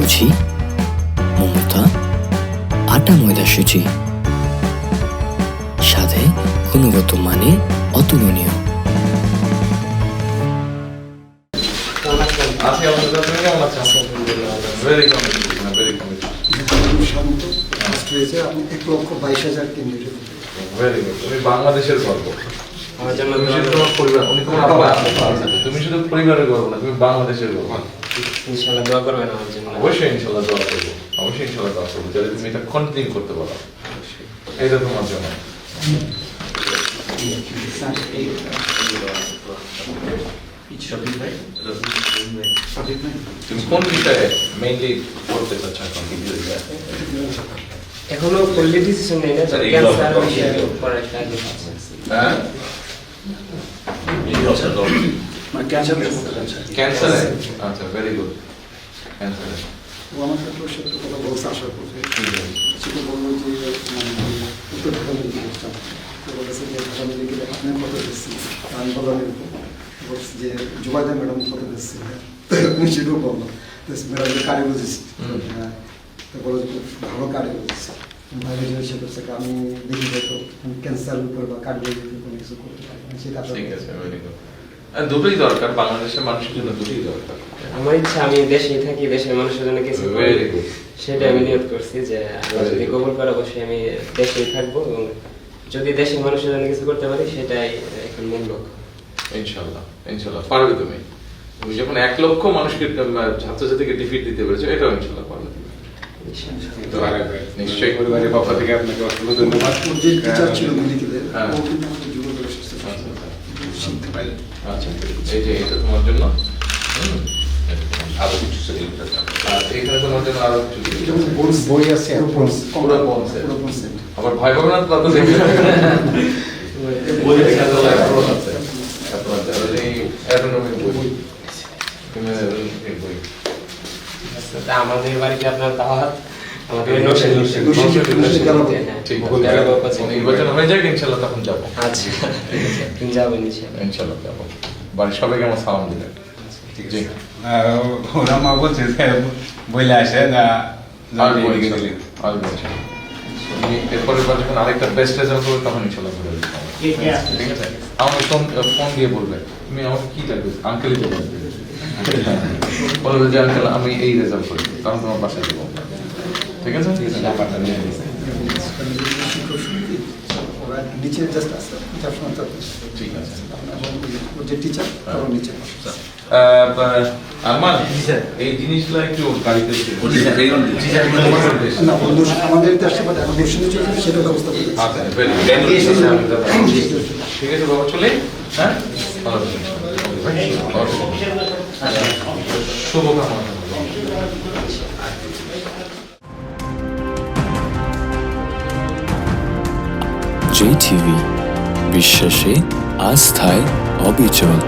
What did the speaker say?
রুচি, মমতা, আটা ময়দা সূচি, স্বাদে গুণগত মানে অতুলনীয়। বাংলাদেশের গর্ব, তুমি শুধু পরিবারের গর্ব না, তুমি বাংলাদেশের গর্ব। ইনশাআল্লাহ দোয়া করবেন আমার জন্য। অবশ্যই ইনশাআল্লাহ দোয়া করবো, অবশ্যই ইনশাআল্লাহ দোয়া করবো, যাতে তুমি এটা কন্টিনিউ করতে পারো। এটা তোমার জন্য। তুমি কোন বিষয়ে মেইনলি করতে চাচ্ছ এখন? এখনো ফুললি ডিসিশন নেই না, ক্যান্সার বিষয়ে পড়ার একটা আগে আছে। হ্যাঁ, ক্যান্সারে। আচ্ছা, ভেরি গুড। ক্যান্সারে ও আমার সাথে ওর সাথে কথা বলছে, আশা করছে সেটা বললো যে উত্তর ঢাকা মেডিকেল স্টাফ তো বলেছে যে ঢাকা মেডিকেলে আপনার কত দিচ্ছি, আমি বললাম এরকম বলছি যে জুবাইদা ম্যাডাম কত দিচ্ছি, আমি সেটাও বললাম ম্যাডাম যে কারে বুঝেছি, হ্যাঁ তো বলো যে খুব ভালো কারে বুঝেছি। ভাইরে জিজ্ঞাসা করছে আমি দেখি হয়তো ক্যান্সারের উপর বা কার্ডিওলজির কোনো কিছু করতে পারি সেটা। ঠিক আছে, ভেরি গুড। দুটোই দরকার, বাংলাদেশের মানুষের জন্য দুটোই দরকার। আমার ইচ্ছা আমি দেশেই থাকি, দেশের মানুষের জন্য কিছু করি, সেটা আমি নিয়ত করছি যে আল্লাহ যদি কবুল করে অবশ্যই আমি দেশেই থাকবো এবং যদি দেশের মানুষের জন্য কিছু করতে পারি সেটাই এখন মূল লক্ষ্য। ইনশাআল্লাহ, ইনশাআল্লাহ পারবে তুমি। তুমি যখন 1 লক্ষ মানুষকে ছাত্রছাত্রীকে ডিফিট দিতে পেরেছো, এটাও ইনশাআল্লাহ পারবে তুমি। নিশ্চয়ই পরিবারের পক্ষ থেকে আপনাকে অসংখ্য ধন্যবাদ। যে টিচার ছিল মেডিকেলের ও কিন্তু আমাকে যুব প্রশাসন শিখতে পারি। আচ্ছা, এই যে এটা তোমার জন্য আরো কিছু আর এখানে তোমার জন্য আরো কিছু বই আছে, পুরো বনস আবার ভয় পাবে না তো দেখে বই দেখা যাবে আছে আপনার এই অ্যাটোনমিক বই এই বই তা আমাদের বাড়িতে আপনার দাওয়াত, আমাদের নির্বাচন হয়ে যাক ইনশাআল্লাহ, তখন যাবো। আচ্ছা, যাবেন ইনশাআল্লাহ যাবো। বাড়ির সবাইকে আমার সালাম দিলেন। জি, ওরা মা বলছে বলে আসে না, এরপরে যখন আরেকটা বেস্ট রেজাল্ট করবে তখন ইনশাআল্লাহ বলে দেবো। ঠিক আছে, আমাকে ফোন দিয়ে বলবে তুমি আমাকে কি লাগবে, আঙ্কেলই তো বলবে, বলবে যে আঙ্কেল আমি এই রেজাল্ট করি, তখন তোমার বাসায় দেবো। ঠিক আছে, নাম্বারটা নিয়ে নিচ্ছি। নিচে জাস্ট আছে ঠিক আছে, যে টিচার নিচে। আমার এই জিনিসগুলো একটু গাড়িতে আমাদের সেটা ব্যবস্থা করি। ঠিক আছে বাবা, চলে। হ্যাঁ, শুভকামনা। JTV, বিশ্বাসে আস্থায় অবিচল।